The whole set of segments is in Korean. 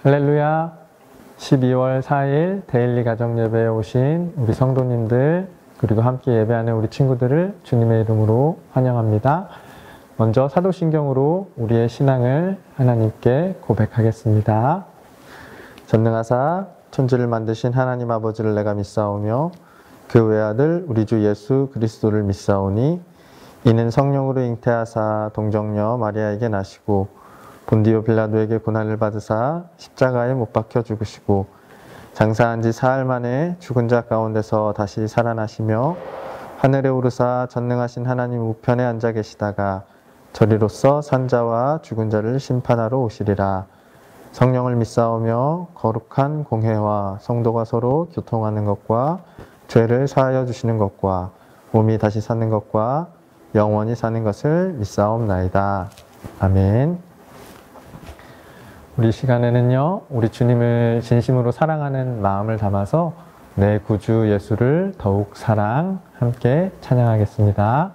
할렐루야. 12월 4일 데일리 가정예배에 오신 우리 성도님들 그리고 함께 예배하는 우리 친구들을 주님의 이름으로 환영합니다. 먼저 사도신경으로 우리의 신앙을 하나님께 고백하겠습니다. 전능하사 천지를 만드신 하나님 아버지를 내가 믿사오며 그 외아들 우리 주 예수 그리스도를 믿사오니 이는 성령으로 잉태하사 동정녀 마리아에게 나시고 본디오 빌라도에게 고난을 받으사 십자가에 못 박혀 죽으시고 장사한 지 사흘 만에 죽은 자 가운데서 다시 살아나시며 하늘에 오르사 전능하신 하나님 우편에 앉아 계시다가 저리로서 산자와 죽은 자를 심판하러 오시리라. 성령을 믿사오며 거룩한 공회와 성도가 서로 교통하는 것과 죄를 사하여 주시는 것과 몸이 다시 사는 것과 영원히 사는 것을 믿사옵나이다. 아멘. 우리 시간에는요, 우리 주님을 진심으로 사랑하는 마음을 담아서 내 구주 예수를 더욱 사랑 함께 찬양하겠습니다.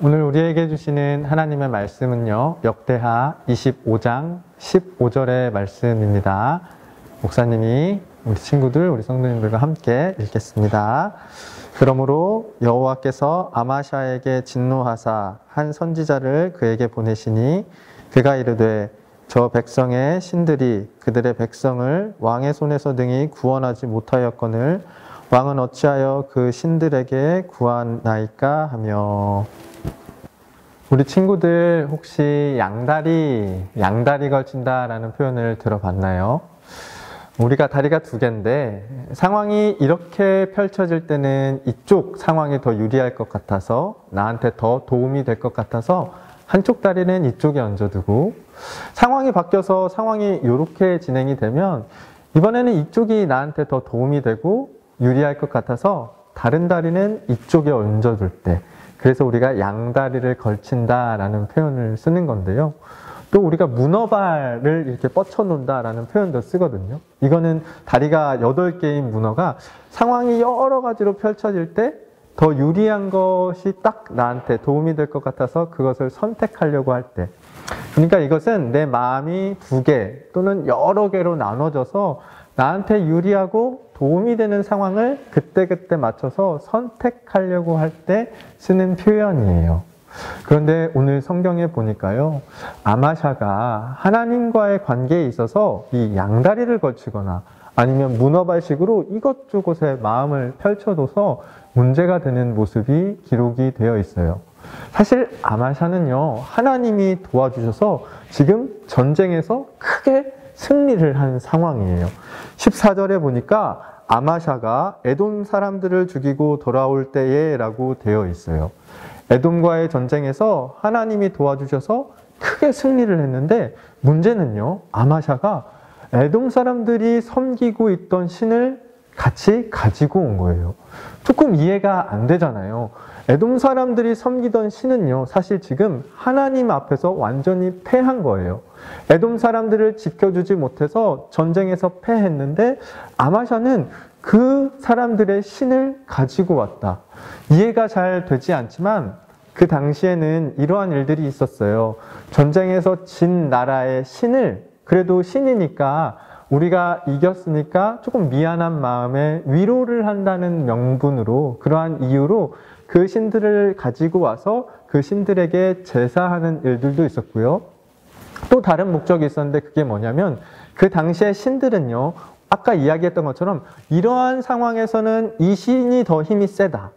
오늘 우리에게 주시는 하나님의 말씀은요, 역대하 25장 15절의 말씀입니다. 목사님이 우리 친구들, 우리 성도님들과 함께 읽겠습니다. 그러므로 여호와께서 아마샤에게 진노하사 한 선지자를 그에게 보내시니 그가 이르되 저 백성의 신들이 그들의 백성을 왕의 손에서 능히 구원하지 못하였거늘 왕은 어찌하여 그 신들에게 구하나이까 하며. 우리 친구들 혹시 양다리 걸친다라는 표현을 들어봤나요? 우리가 다리가 두 개인데 상황이 이렇게 펼쳐질 때는 이쪽 상황이 더 유리할 것 같아서 나한테 더 도움이 될 것 같아서 한쪽 다리는 이쪽에 얹어두고 상황이 바뀌어서 상황이 이렇게 진행이 되면 이번에는 이쪽이 나한테 더 도움이 되고 유리할 것 같아서 다른 다리는 이쪽에 얹어둘 때 그래서 우리가 양다리를 걸친다라는 표현을 쓰는 건데요. 또 우리가 문어발을 이렇게 뻗쳐놓는다라는 표현도 쓰거든요. 이거는 다리가 8개인 문어가 상황이 여러 가지로 펼쳐질 때 더 유리한 것이 딱 나한테 도움이 될 것 같아서 그것을 선택하려고 할 때. 그러니까 이것은 내 마음이 2개 또는 여러 개로 나눠져서 나한테 유리하고 도움이 되는 상황을 그때그때 맞춰서 선택하려고 할 때 쓰는 표현이에요. 그런데 오늘 성경에 보니까요, 아마샤가 하나님과의 관계에 있어서 이 양다리를 걸치거나 아니면 문어발식으로 이것저것에 마음을 펼쳐둬서 문제가 되는 모습이 기록이 되어 있어요. 사실 아마샤는요, 하나님이 도와주셔서 지금 전쟁에서 크게 승리를 한 상황이에요. 14절에 보니까 아마샤가 에돔 사람들을 죽이고 돌아올 때에 라고 되어 있어요. 에돔과의 전쟁에서 하나님이 도와주셔서 크게 승리를 했는데, 문제는요, 아마샤가 에돔 사람들이 섬기고 있던 신을 같이 가지고 온 거예요. 조금 이해가 안 되잖아요. 에돔 사람들이 섬기던 신은요, 사실 지금 하나님 앞에서 완전히 패한 거예요. 에돔 사람들을 지켜주지 못해서 전쟁에서 패했는데 아마샤는 그 사람들의 신을 가지고 왔다. 이해가 잘 되지 않지만 그 당시에는 이러한 일들이 있었어요. 전쟁에서 진 나라의 신을, 그래도 신이니까 우리가 이겼으니까 조금 미안한 마음에 위로를 한다는 명분으로, 그러한 이유로 그 신들을 가지고 와서 그 신들에게 제사하는 일들도 있었고요. 또 다른 목적이 있었는데 그게 뭐냐면, 그 당시의 신들은요, 아까 이야기했던 것처럼 이러한 상황에서는 이 신이 더 힘이 세다,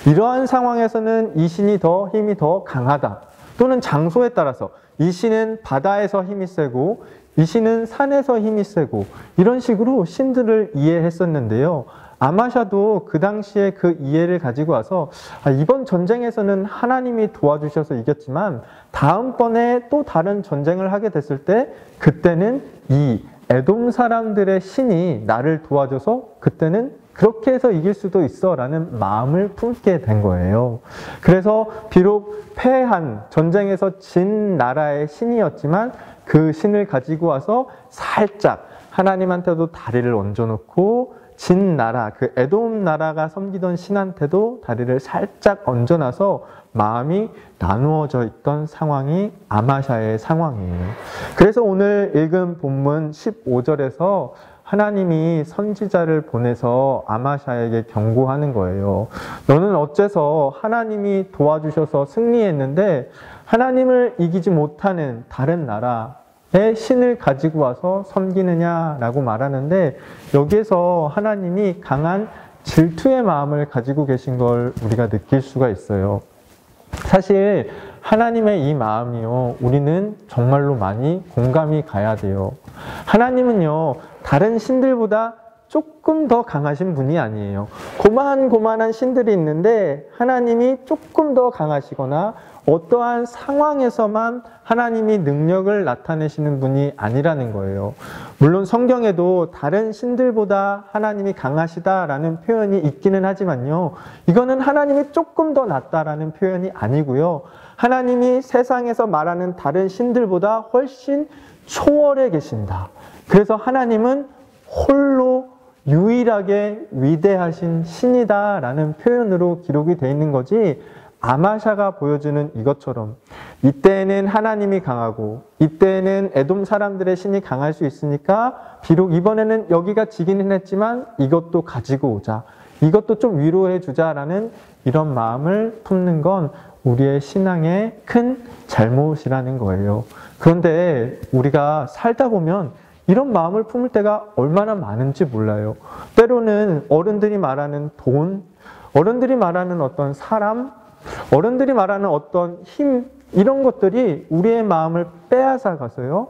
이러한 상황에서는 이 신이 더 힘이 더 강하다, 또는 장소에 따라서 이 신은 바다에서 힘이 세고 이 신은 산에서 힘이 세고, 이런 식으로 신들을 이해했었는데요. 아마샤도 그 당시에 그 이해를 가지고 와서 이번 전쟁에서는 하나님이 도와주셔서 이겼지만 다음번에 또 다른 전쟁을 하게 됐을 때 그때는 이 에돔 사람들의 신이 나를 도와줘서 그때는 그렇게 해서 이길 수도 있어 라는 마음을 품게 된 거예요. 그래서 비록 패한, 전쟁에서 진 나라의 신이었지만 그 신을 가지고 와서 살짝 하나님한테도 다리를 얹어놓고, 진 나라, 그 에돔 나라가 섬기던 신한테도 다리를 살짝 얹어놔서 마음이 나누어져 있던 상황이 아마샤의 상황이에요. 그래서 오늘 읽은 본문 15절에서 하나님이 선지자를 보내서 아마샤에게 경고하는 거예요. 너는 어째서 하나님이 도와주셔서 승리했는데 하나님을 이기지 못하는 다른 나라의 신을 가지고 와서 섬기느냐라고 말하는데, 여기에서 하나님이 강한 질투의 마음을 가지고 계신 걸 우리가 느낄 수가 있어요. 사실 하나님의 이 마음이요, 우리는 정말로 많이 공감이 가야 돼요. 하나님은요, 다른 신들보다 조금 더 강하신 분이 아니에요. 고만고만한 신들이 있는데 하나님이 조금 더 강하시거나 어떠한 상황에서만 하나님이 능력을 나타내시는 분이 아니라는 거예요. 물론 성경에도 다른 신들보다 하나님이 강하시다라는 표현이 있기는 하지만요, 이거는 하나님이 조금 더 낫다라는 표현이 아니고요, 하나님이 세상에서 말하는 다른 신들보다 훨씬 초월해 계신다. 그래서 하나님은 홀로 유일하게 위대하신 신이다라는 표현으로 기록이 되어 있는 거지, 아마샤가 보여주는 이것처럼 이때에는 하나님이 강하고 이때에는 에돔 사람들의 신이 강할 수 있으니까 비록 이번에는 여기가 지기는 했지만 이것도 가지고 오자, 이것도 좀 위로해 주자라는 이런 마음을 품는 건 우리의 신앙의 큰 잘못이라는 거예요. 그런데 우리가 살다 보면 이런 마음을 품을 때가 얼마나 많은지 몰라요. 때로는 어른들이 말하는 돈, 어른들이 말하는 어떤 사람, 어른들이 말하는 어떤 힘, 이런 것들이 우리의 마음을 빼앗아 가서요,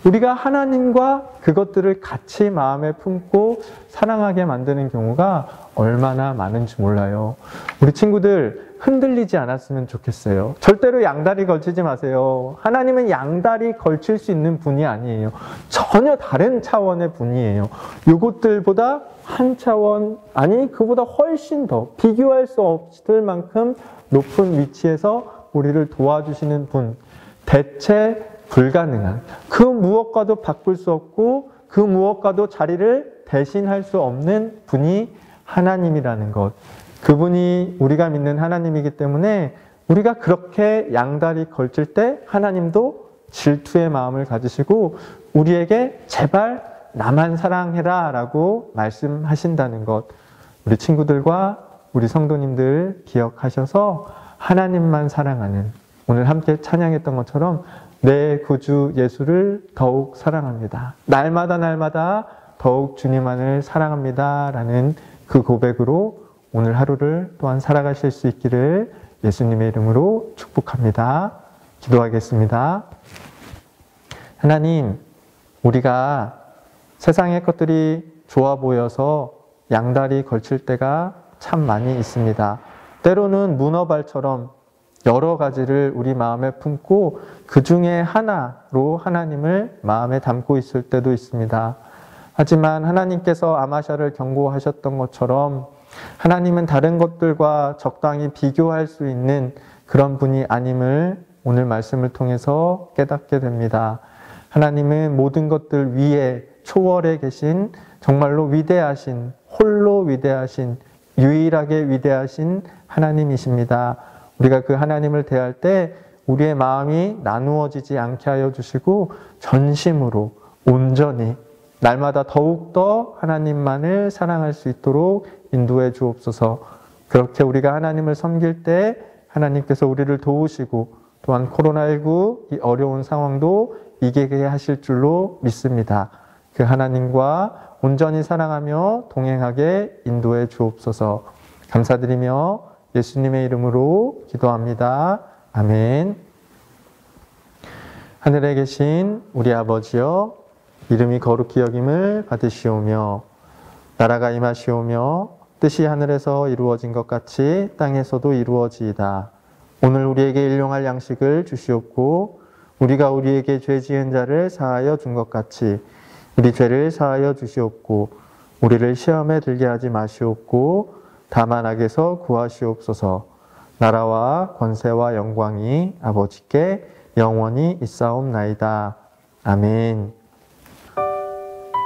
우리가 하나님과 그것들을 같이 마음에 품고 사랑하게 만드는 경우가 얼마나 많은지 몰라요. 우리 친구들 흔들리지 않았으면 좋겠어요. 절대로 양다리 걸치지 마세요. 하나님은 양다리 걸칠 수 있는 분이 아니에요. 전혀 다른 차원의 분이에요. 이것들보다 한 차원, 아니 그보다 훨씬 더 비교할 수 없을 만큼 높은 위치에서 우리를 도와주시는 분, 대체 불가능한, 그 무엇과도 바꿀 수 없고 그 무엇과도 자리를 대신할 수 없는 분이 하나님이라는 것. 그분이 우리가 믿는 하나님이기 때문에 우리가 그렇게 양다리 걸칠 때 하나님도 질투의 마음을 가지시고 우리에게 제발 나만 사랑해라 라고 말씀하신다는 것. 우리 친구들과 우리 성도님들 기억하셔서 하나님만 사랑하는, 오늘 함께 찬양했던 것처럼 내 구주 예수를 더욱 사랑합니다. 날마다 더욱 주님만을 사랑합니다 라는 그 고백으로 오늘 하루를 또한 살아가실 수 있기를 예수님의 이름으로 축복합니다. 기도하겠습니다. 하나님, 우리가 세상의 것들이 좋아 보여서 양다리 걸칠 때가 참 많이 있습니다. 때로는 문어발처럼 여러 가지를 우리 마음에 품고 그 중에 하나로 하나님을 마음에 담고 있을 때도 있습니다. 하지만 하나님께서 아마샤를 경고하셨던 것처럼 하나님은 다른 것들과 적당히 비교할 수 있는 그런 분이 아님을 오늘 말씀을 통해서 깨닫게 됩니다. 하나님은 모든 것들 위에 초월에 계신 정말로 위대하신, 홀로 위대하신, 유일하게 위대하신 하나님이십니다. 우리가 그 하나님을 대할 때 우리의 마음이 나누어지지 않게 하여 주시고 전심으로 온전히 날마다 더욱더 하나님만을 사랑할 수 있도록 인도해 주옵소서. 그렇게 우리가 하나님을 섬길 때 하나님께서 우리를 도우시고 또한 코로나19 이 어려운 상황도 이기게 하실 줄로 믿습니다. 그 하나님과 온전히 사랑하며 동행하게 인도해 주옵소서. 감사드리며 예수님의 이름으로 기도합니다. 아멘. 하늘에 계신 우리 아버지여, 이름이 거룩히 여김을 받으시오며 나라가 임하시오며 뜻이 하늘에서 이루어진 것 같이 땅에서도 이루어지이다. 오늘 우리에게 일용할 양식을 주시옵고 우리가 우리에게 죄 지은 자를 사하여 준 것 같이 우리 죄를 사하여 주시옵고 우리를 시험에 들게 하지 마시옵고 다만 악에서 구하시옵소서. 나라와 권세와 영광이 아버지께 영원히 있사옵나이다. 아멘.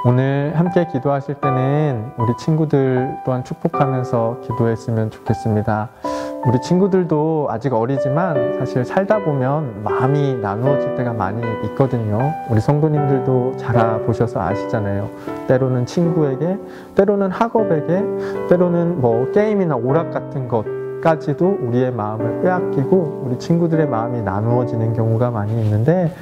오늘 함께 기도하실 때는 우리 친구들 또한 축복하면서 기도했으면 좋겠습니다. 우리 친구들도 아직 어리지만 사실 살다 보면 마음이 나누어질 때가 많이 있거든요. 우리 성도님들도 잘 알아보셔서 아시잖아요. 때로는 친구에게, 때로는 학업에게, 때로는 뭐 게임이나 오락 같은 것까지도 우리의 마음을 빼앗기고 우리 친구들의 마음이 나누어지는 경우가 많이 있는데,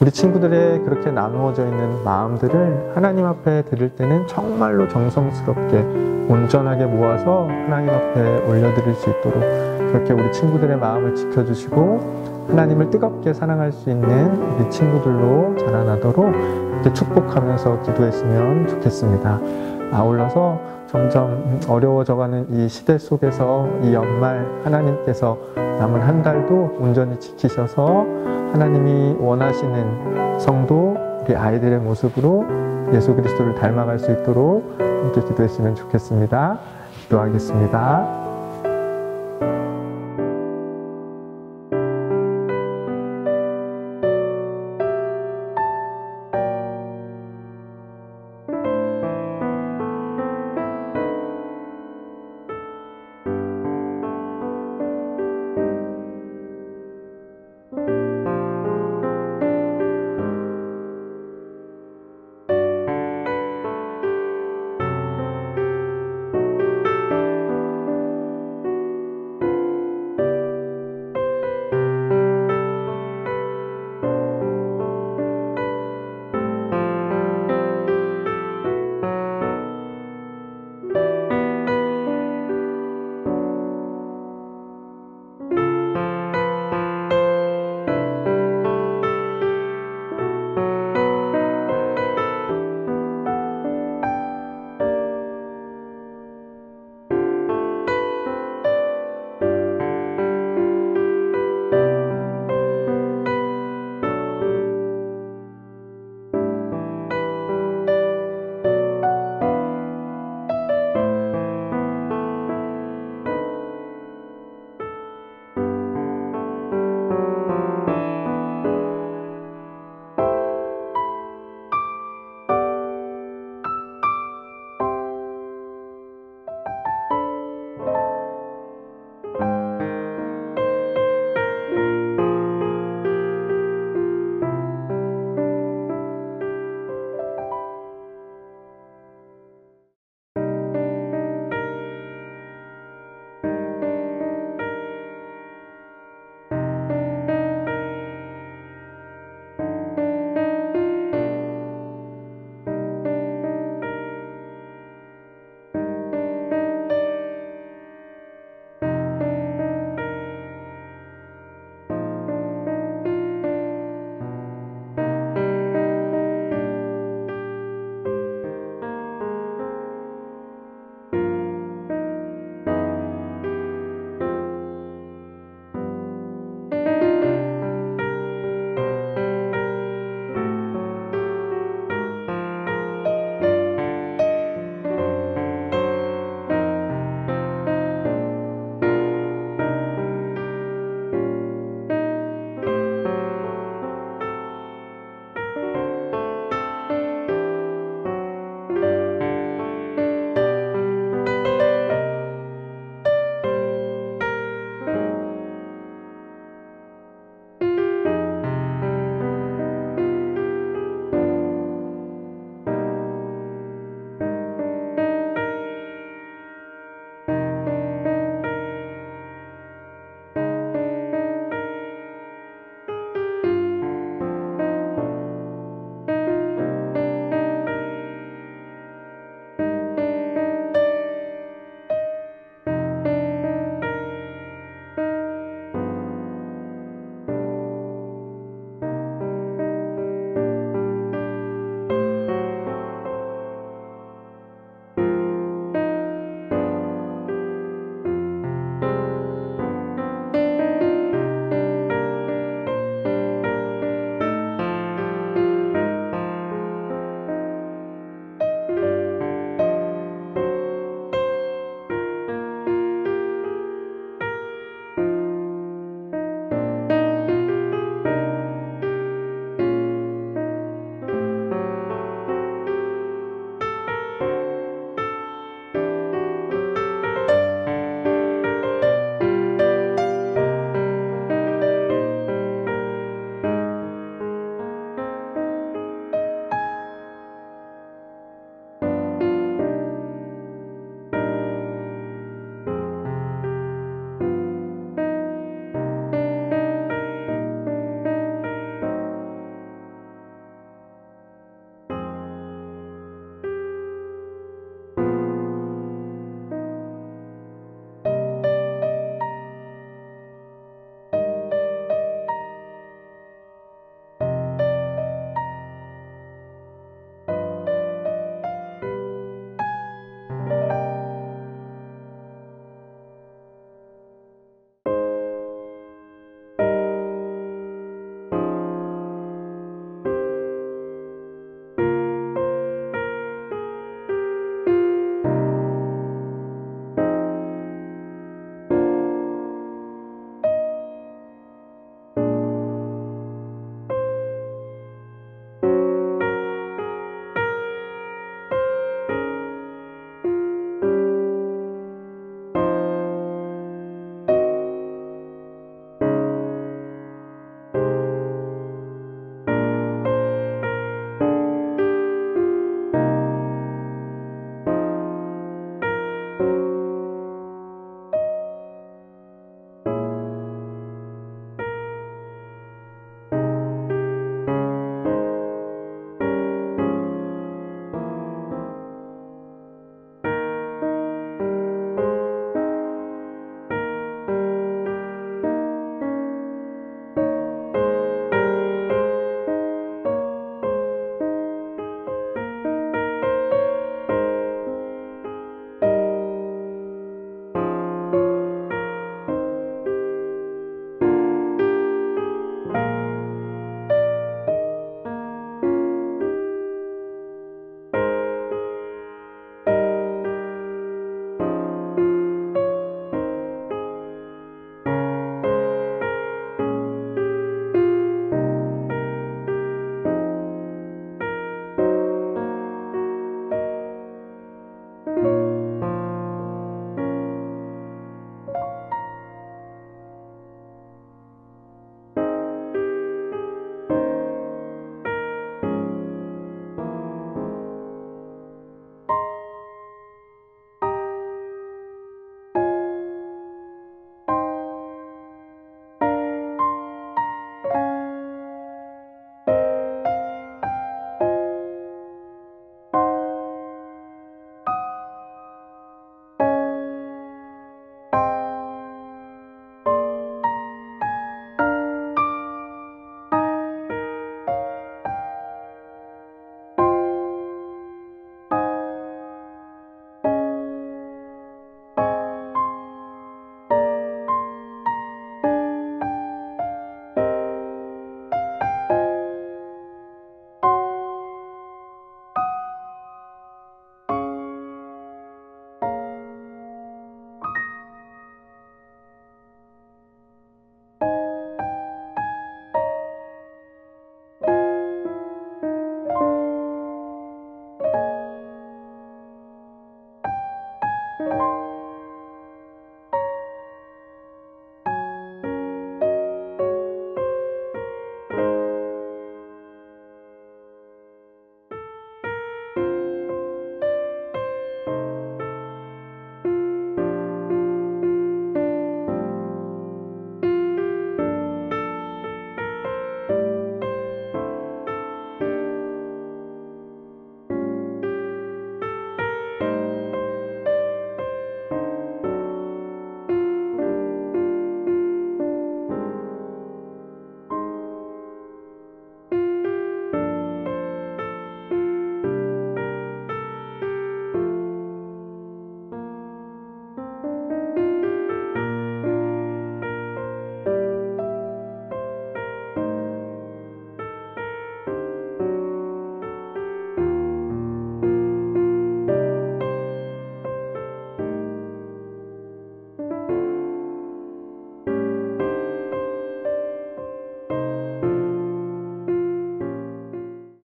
우리 친구들의 그렇게 나누어져 있는 마음들을 하나님 앞에 드릴 때는 정말로 정성스럽게 온전하게 모아서 하나님 앞에 올려드릴 수 있도록 그렇게 우리 친구들의 마음을 지켜주시고 하나님을 뜨겁게 사랑할 수 있는 우리 친구들로 자라나도록 이렇게 축복하면서 기도했으면 좋겠습니다. 아울러서 점점 어려워져가는 이 시대 속에서 이 연말 하나님께서 남은 한 달도 온전히 지키셔서 하나님이 원하시는 성도, 우리 아이들의 모습으로 예수 그리스도를 닮아갈 수 있도록 함께 기도했으면 좋겠습니다. 기도하겠습니다.